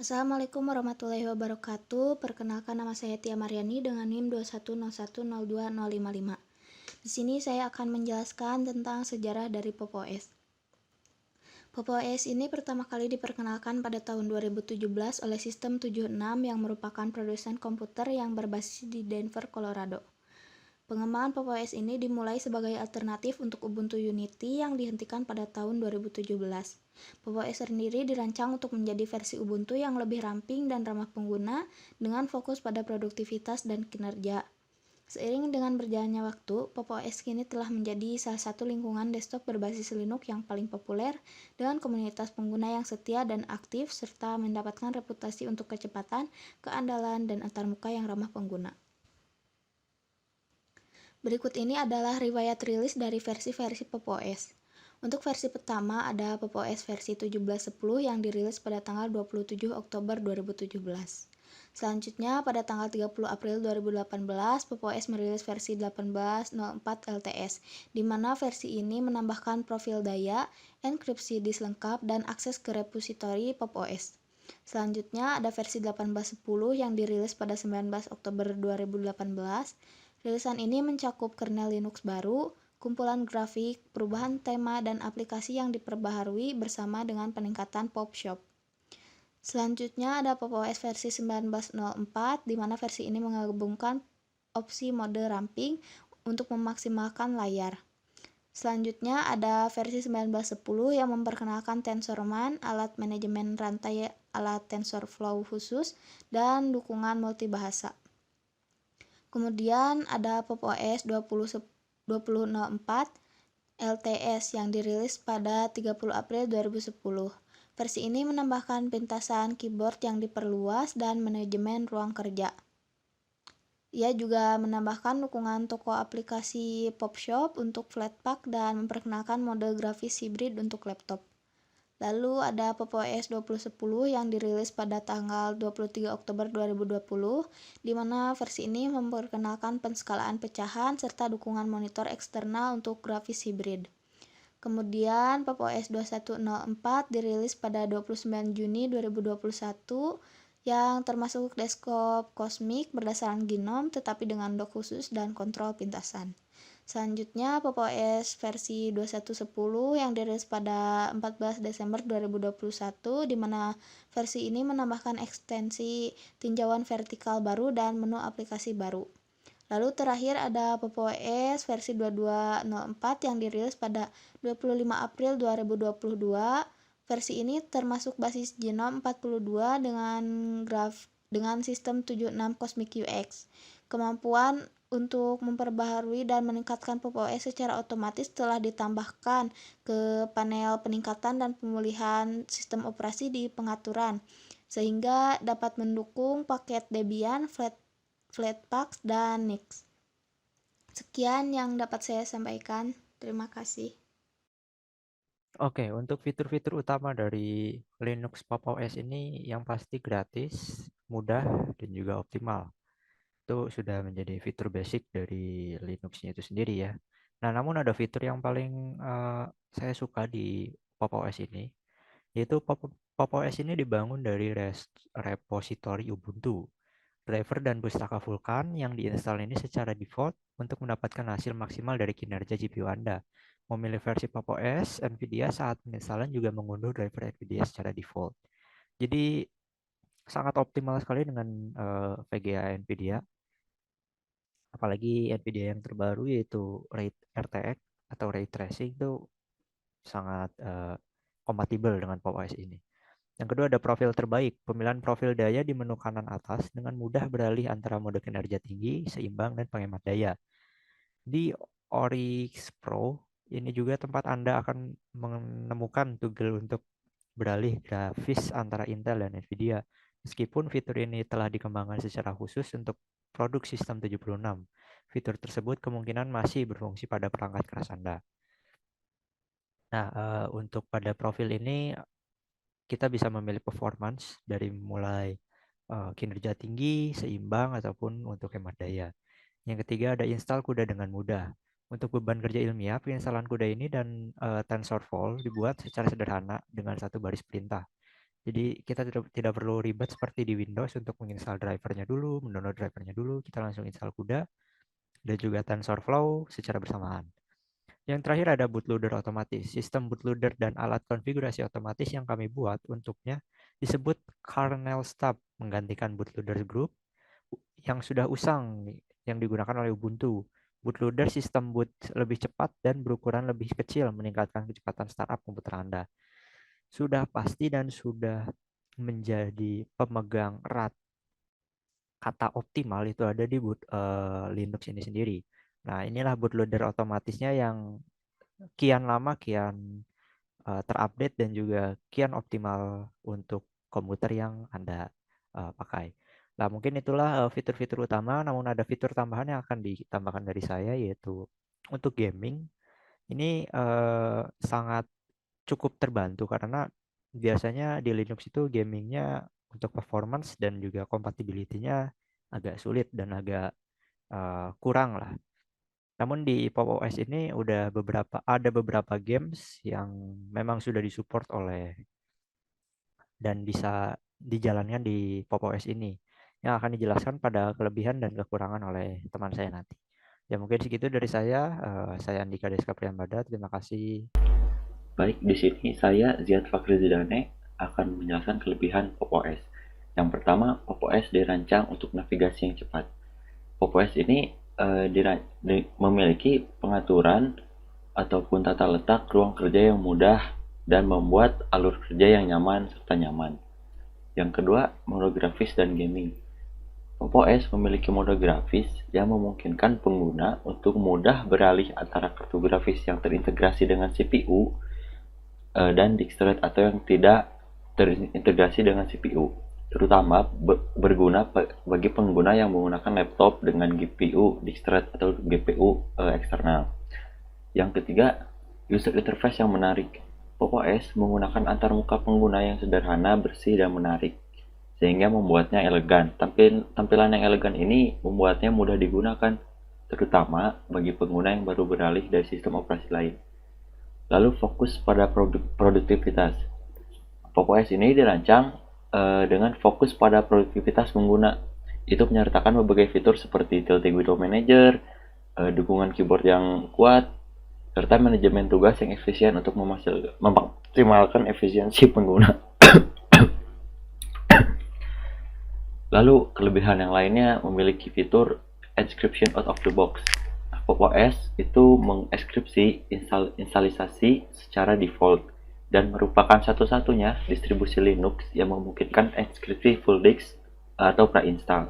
Assalamualaikum warahmatullahi wabarakatuh. Perkenalkan, nama saya Tia Mariani dengan NIM 210102055. Di sini saya akan menjelaskan tentang sejarah dari Pop! OS. Pop! OS ini pertama kali diperkenalkan pada tahun 2017 oleh Sistem 76 yang merupakan produsen komputer yang berbasis di Denver, Colorado. Pengembangan Pop! OS ini dimulai sebagai alternatif untuk Ubuntu Unity yang dihentikan pada tahun 2017. Pop! OS sendiri dirancang untuk menjadi versi Ubuntu yang lebih ramping dan ramah pengguna dengan fokus pada produktivitas dan kinerja. Seiring dengan berjalannya waktu, Pop! OS kini telah menjadi salah satu lingkungan desktop berbasis Linux yang paling populer dengan komunitas pengguna yang setia dan aktif serta mendapatkan reputasi untuk kecepatan, keandalan, dan antarmuka yang ramah pengguna. Berikut ini adalah riwayat rilis dari versi-versi Pop! OS. Untuk versi pertama ada Pop! OS versi 17.10 yang dirilis pada tanggal 27 Oktober 2017. Selanjutnya pada tanggal 30 April 2018, Pop! OS merilis versi 18.04 LTS, di mana versi ini menambahkan profil daya, enkripsi disk lengkap, dan akses ke repositori Pop! OS. Selanjutnya ada versi 18.10 yang dirilis pada 19 Oktober 2018. Rilisan ini mencakup kernel Linux baru, kumpulan grafik, perubahan tema, dan aplikasi yang diperbaharui bersama dengan peningkatan Pop! Shop. Selanjutnya ada Pop! OS versi 19.04, di mana versi ini menggabungkan opsi mode ramping untuk memaksimalkan layar. Selanjutnya ada versi 19.10 yang memperkenalkan TensorMan, alat manajemen rantai ala TensorFlow khusus, dan dukungan multibahasa. Kemudian ada Pop! OS 2004 LTS yang dirilis pada 30 April 2010. Versi ini menambahkan pintasan keyboard yang diperluas dan manajemen ruang kerja. Ia juga menambahkan dukungan toko aplikasi Pop! Shop untuk Flatpak dan memperkenalkan mode grafis hybrid untuk laptop. Lalu ada Pop! OS 2010 yang dirilis pada tanggal 23 Oktober 2020, di mana versi ini memperkenalkan penskalaan pecahan serta dukungan monitor eksternal untuk grafis hybrid. Kemudian Pop! OS 2104 dirilis pada 29 Juni 2021 yang termasuk desktop Cosmic berdasarkan Gnome tetapi dengan dock khusus dan kontrol pintasan. Selanjutnya Pop! OS versi 2110 yang dirilis pada 14 Desember 2021, di mana versi ini menambahkan ekstensi tinjauan vertikal baru dan menu aplikasi baru. Lalu terakhir ada Pop! OS versi 2204 yang dirilis pada 25 April 2022. Versi ini termasuk basis Genome 42 dengan sistem 76 Cosmic UX. Kemampuan untuk memperbaharui dan meningkatkan Pop! OS secara otomatis telah ditambahkan ke panel peningkatan dan pemulihan sistem operasi di pengaturan, sehingga dapat mendukung paket Debian, Flatpak, dan Nix. Sekian yang dapat saya sampaikan. Terima kasih. Oke, untuk fitur-fitur utama dari Linux Pop! OS ini yang pasti gratis, mudah, dan juga optimal. Itu sudah menjadi fitur basic dari Linux-nya itu sendiri ya. Nah, namun ada fitur yang paling saya suka di Pop! OS ini, yaitu Pop! OS ini dibangun dari repositori Ubuntu. Driver dan pustaka Vulkan yang diinstal ini secara default untuk mendapatkan hasil maksimal dari kinerja GPU Anda. Memilih versi Pop! OS, NVIDIA saat penginstalan juga mengunduh driver NVIDIA secara default. Jadi sangat optimal sekali dengan VGA NVIDIA. Apalagi NVIDIA yang terbaru yaitu RTX atau Ray Tracing itu sangat kompatibel dengan Pop! OS ini. Yang kedua ada profil terbaik. Pemilihan profil daya di menu kanan atas dengan mudah beralih antara mode kinerja tinggi, seimbang, dan penghemat daya. Di Oryx Pro, ini juga tempat Anda akan menemukan toggle untuk beralih grafis antara Intel dan Nvidia. Meskipun fitur ini telah dikembangkan secara khusus untuk produk sistem 76, fitur tersebut kemungkinan masih berfungsi pada perangkat keras Anda. Nah, untuk pada profil ini kita bisa memilih performance dari mulai kinerja tinggi, seimbang, ataupun untuk hemat daya. Yang ketiga ada install CUDA dengan mudah. Untuk beban kerja ilmiah, penginstalan CUDA ini dan TensorFlow dibuat secara sederhana dengan satu baris perintah. Jadi kita tidak perlu ribet seperti di Windows untuk menginstal drivernya dulu, mendownload drivernya dulu, kita langsung install CUDA dan juga TensorFlow secara bersamaan. Yang terakhir ada bootloader otomatis. Sistem bootloader dan alat konfigurasi otomatis yang kami buat untuknya disebut kernel stub, menggantikan bootloader group yang sudah usang yang digunakan oleh Ubuntu. Bootloader sistem boot lebih cepat dan berukuran lebih kecil, meningkatkan kecepatan startup komputer Anda. Sudah pasti dan sudah menjadi pemegang erat kata optimal itu ada di Linux ini sendiri. Nah, inilah bootloader otomatisnya yang kian lama kian terupdate dan juga kian optimal untuk komputer yang Anda pakai. Nah, mungkin itulah fitur-fitur utama, namun ada fitur tambahan yang akan ditambahkan dari saya, yaitu untuk gaming. Ini sangat cukup terbantu karena biasanya di Linux itu gamingnya untuk performance dan juga compatibility-nya agak sulit dan agak kurang lah. Namun di Pop OS ini ada beberapa games yang memang sudah disupport oleh dan bisa dijalankan di Pop OS ini yang akan dijelaskan pada kelebihan dan kekurangan oleh teman saya nanti. Ya mungkin segitu dari saya. Saya Andika Deska Priyambada. Terima kasih. Baik, di sini saya Ziad Fakri Zidane akan menjelaskan kelebihan Pop OS. Yang pertama, Pop OS dirancang untuk navigasi yang cepat. Pop OS ini memiliki pengaturan ataupun tata letak ruang kerja yang mudah dan membuat alur kerja yang nyaman serta nyaman. Yang kedua, mode grafis dan gaming. Pop OS memiliki mode grafis yang memungkinkan pengguna untuk mudah beralih antara kartu grafis yang terintegrasi dengan CPU dan discrete atau yang tidak terintegrasi dengan CPU, terutama berguna bagi pengguna yang menggunakan laptop dengan GPU discrete atau GPU eksternal. Yang ketiga, user interface yang menarik. Pop OS menggunakan antarmuka pengguna yang sederhana, bersih, dan menarik, sehingga membuatnya elegan. Tampilan yang elegan ini membuatnya mudah digunakan, terutama bagi pengguna yang baru beralih dari sistem operasi lain. Lalu fokus pada produktivitas. Pop OS ini dirancang dengan fokus pada produktivitas pengguna. Itu menyertakan berbagai fitur seperti Tilt Window Manager, dukungan keyboard yang kuat, serta manajemen tugas yang efisien untuk memaksimalkan efisiensi pengguna. Lalu kelebihan yang lainnya memiliki fitur encryption out of the box. Pop OS itu mengekskripsi instalisasi secara default dan merupakan satu-satunya distribusi Linux yang memungkinkan enkripsi full disk atau pre-install.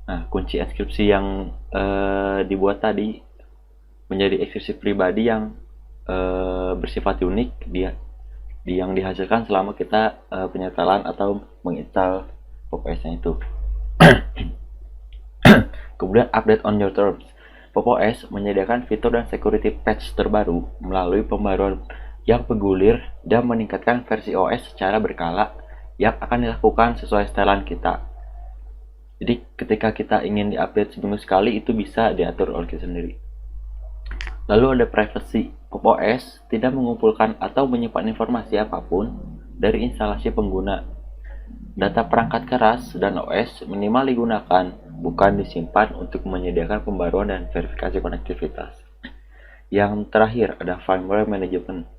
Nah, kunci enkripsi yang dibuat tadi menjadi enkripsi pribadi yang bersifat unik yang dihasilkan selama kita penyetelan atau menginstal Pop OS-nya itu. Kemudian update on your terms. Pop OS menyediakan fitur dan security patch terbaru melalui pembaruan yang bergulir dan meningkatkan versi OS secara berkala yang akan dilakukan sesuai setelan kita. Jadi ketika kita ingin diupdate seminggu sekali, itu bisa diatur oleh kita sendiri. Lalu ada privacy. Pop OS tidak mengumpulkan atau menyimpan informasi apapun dari instalasi pengguna. Data perangkat keras dan OS minimal digunakan, bukan disimpan untuk menyediakan pembaruan dan verifikasi konektivitas. Yang terakhir ada firmware management.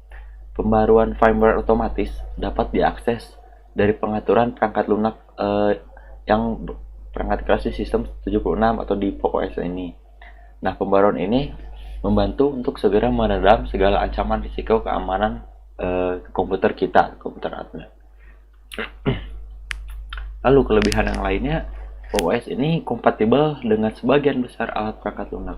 Pembaruan firmware otomatis dapat diakses dari pengaturan perangkat lunak yang perangkat keras di sistem 76 atau di Pop OS ini. Nah, pembaruan ini membantu untuk segera meredam segala ancaman risiko keamanan komputer kita, komputer Anda. Lalu kelebihan yang lainnya, Pop OS ini kompatibel dengan sebagian besar alat perangkat lunak.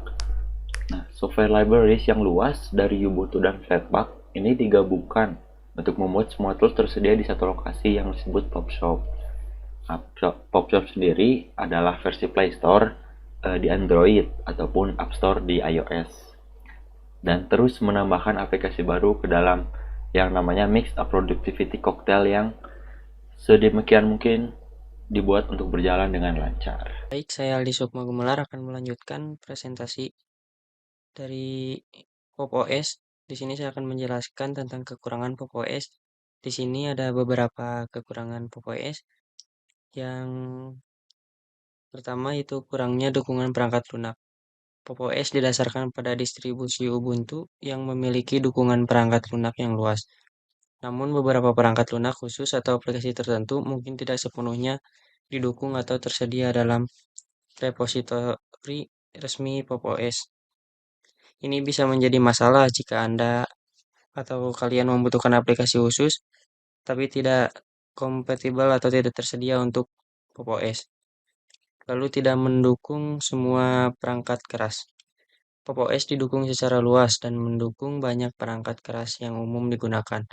Nah, software libraries yang luas dari Ubuntu dan Flatpak ini digabungkan untuk membuat semua tools tersedia di satu lokasi yang disebut PopShop. Nah, PopShop sendiri adalah versi Play Store di Android ataupun App Store di iOS. Dan terus menambahkan aplikasi baru ke dalam yang namanya Mix a Productivity Cocktail yang sedemikian mungkin dibuat untuk berjalan dengan lancar. Baik, saya Aldi Sukma Gumelar akan melanjutkan presentasi dari Pop OS. Di sini saya akan menjelaskan tentang kekurangan Pop OS Di sini ada beberapa kekurangan Pop! OS. Yang pertama itu kurangnya dukungan perangkat lunak. Pop! OS didasarkan pada distribusi Ubuntu yang memiliki dukungan perangkat lunak yang luas. Namun beberapa perangkat lunak khusus atau aplikasi tertentu mungkin tidak sepenuhnya didukung atau tersedia dalam repositori resmi Pop! OS. Ini bisa menjadi masalah jika Anda atau kalian membutuhkan aplikasi khusus, tapi tidak kompatibel atau tidak tersedia untuk Pop! OS. Lalu tidak mendukung semua perangkat keras. Pop! OS didukung secara luas dan mendukung banyak perangkat keras yang umum digunakan.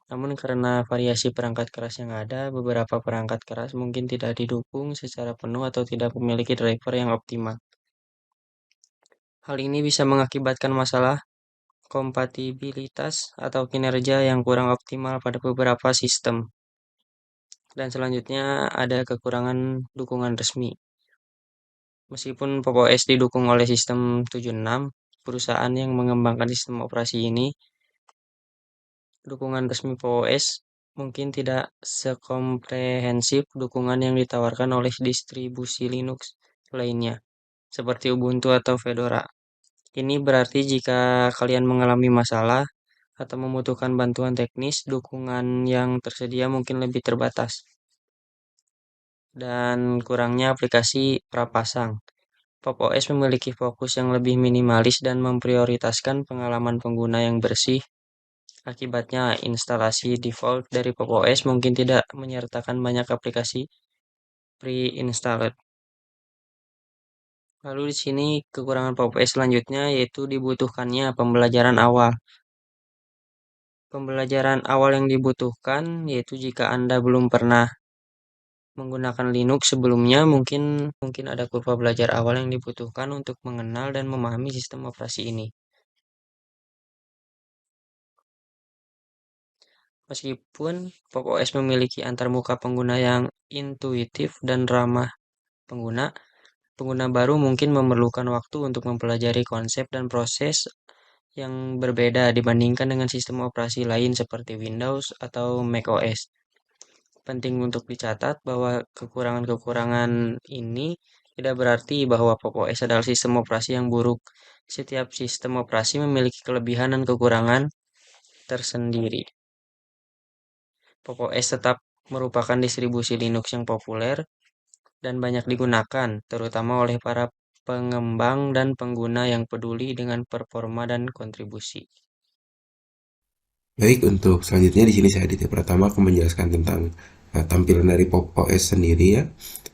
Namun karena variasi perangkat keras yang ada, beberapa perangkat keras mungkin tidak didukung secara penuh atau tidak memiliki driver yang optimal. Hal ini bisa mengakibatkan masalah kompatibilitas atau kinerja yang kurang optimal pada beberapa sistem. Dan selanjutnya ada kekurangan dukungan resmi. Meskipun Pop! OS didukung oleh sistem 76, perusahaan yang mengembangkan sistem operasi ini, dukungan resmi Pop! OS mungkin tidak sekomprehensif dukungan yang ditawarkan oleh distribusi Linux lainnya, seperti Ubuntu atau Fedora. Ini berarti jika kalian mengalami masalah atau membutuhkan bantuan teknis, dukungan yang tersedia mungkin lebih terbatas. Dan kurangnya aplikasi prapasang. Pop! OS memiliki fokus yang lebih minimalis dan memprioritaskan pengalaman pengguna yang bersih. Akibatnya, instalasi default dari Pop! OS mungkin tidak menyertakan banyak aplikasi pre-installed. Lalu di sini kekurangan Pop! OS selanjutnya yaitu dibutuhkannya pembelajaran awal. Pembelajaran awal yang dibutuhkan yaitu jika Anda belum pernah menggunakan Linux sebelumnya, mungkin ada kurva belajar awal yang dibutuhkan untuk mengenal dan memahami sistem operasi ini. Meskipun Pop! OS memiliki antarmuka pengguna yang intuitif dan ramah pengguna, pengguna baru mungkin memerlukan waktu untuk mempelajari konsep dan proses yang berbeda dibandingkan dengan sistem operasi lain seperti Windows atau macOS. Penting untuk dicatat bahwa kekurangan-kekurangan ini tidak berarti bahwa Pop! OS adalah sistem operasi yang buruk. Setiap sistem operasi memiliki kelebihan dan kekurangan tersendiri. Pop! OS tetap merupakan distribusi Linux yang populer dan banyak digunakan, terutama oleh para pengembang dan pengguna yang peduli dengan performa dan kontribusi. Baik, untuk selanjutnya di sini saya Aditya Pratama akan menjelaskan tentang tampilan dari Pop! OS sendiri ya.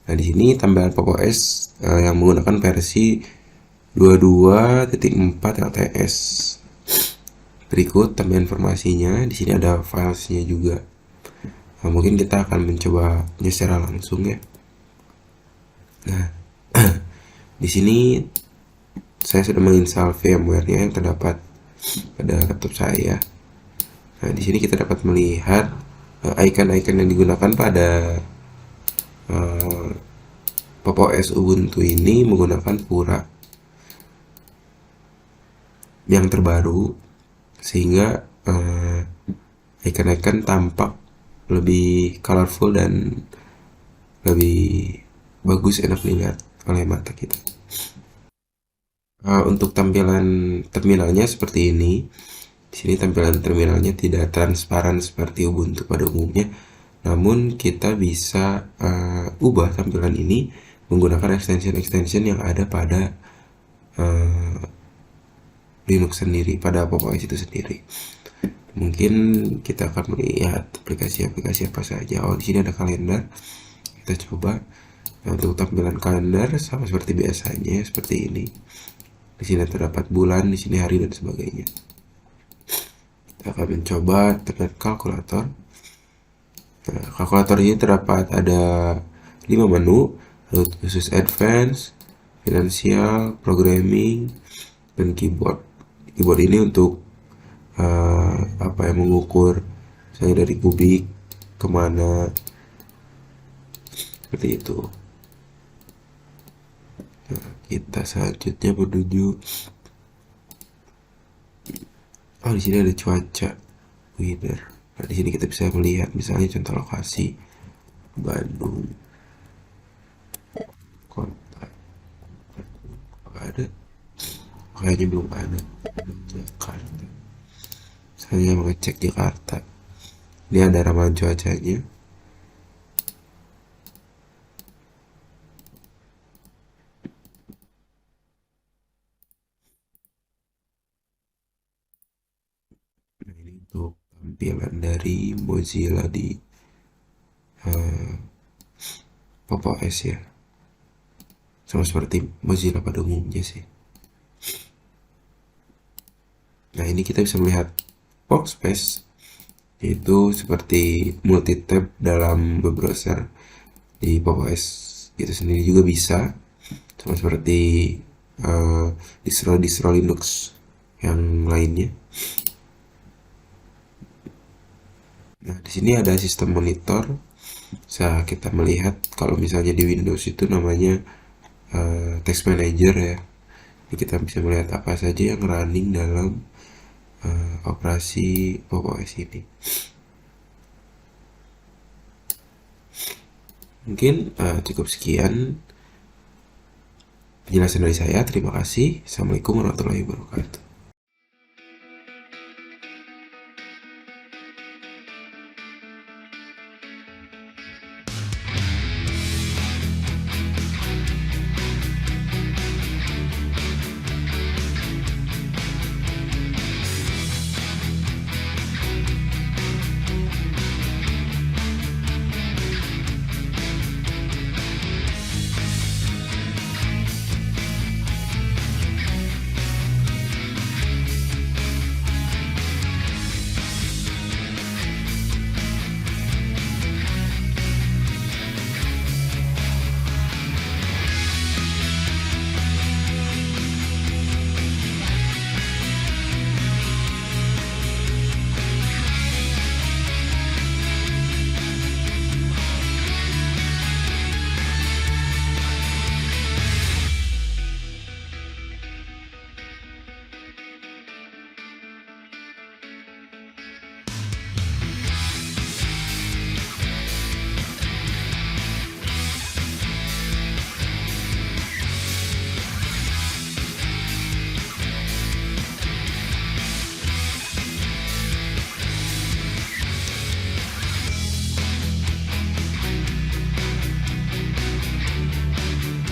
Nah, di sini tampilan Pop! OS yang menggunakan versi 22.4 LTS. Berikut tampilan informasinya. Di sini ada filesnya juga. Nah, mungkin kita akan mencobanya secara langsung ya. Nah, di sini saya sudah menginstal VMware-nya yang terdapat pada laptop saya. Nah, di sini kita dapat melihat icon-icon yang digunakan pada Pop! OS Ubuntu ini menggunakan Pura yang terbaru, sehingga icon-icon tampak lebih colorful dan lebih bagus, enak dilihat oleh mata kita. Untuk tampilan terminalnya seperti ini. Di sini tampilan terminalnya tidak transparan seperti Ubuntu pada umumnya, namun kita bisa ubah tampilan ini menggunakan extension yang ada pada Linux sendiri, pada Pop! OS itu sendiri. Mungkin kita akan melihat aplikasi-aplikasi apa saja. Oh, di sini ada kalender. Kita coba. Nah, untuk tampilan kalender sama seperti biasanya, seperti ini. Di sini terdapat bulan, di sini hari dan sebagainya. Kita akan mencoba dengan kalkulator. Nah, kalkulator ini terdapat ada 5 menu, khusus advance, finansial, programming, dan keyboard. Keyboard ini untuk mengukur misalnya dari kubik kemana, seperti itu. Nah, kita selanjutnya menuju. Oh, di sini ada cuaca, weather. Nah, di sini kita bisa melihat misalnya contoh lokasi Bandung, kota. Apakah ada? Kayaknya belum ada. Jakarta. Saya mengecek Jakarta. Ini ada ramalan cuacanya. Nah, ini untuk tampilan dari Mozilla di Pop! OS ya. Sama seperti Mozilla pada umumnya sih. Nah, ini kita bisa melihat workspace, yaitu seperti multi-tab dalam web browser di Pop! OS itu sendiri juga bisa, sama seperti distro Linux yang lainnya. Nah, di sini ada sistem monitor. Bisa kita melihat kalau misalnya di Windows itu namanya text manager ya. Jadi kita bisa melihat apa saja yang running dalam operasi Pop! OS ini. Mungkin cukup sekian penjelasan dari saya. Terima kasih. Assalamualaikum warahmatullahi wabarakatuh.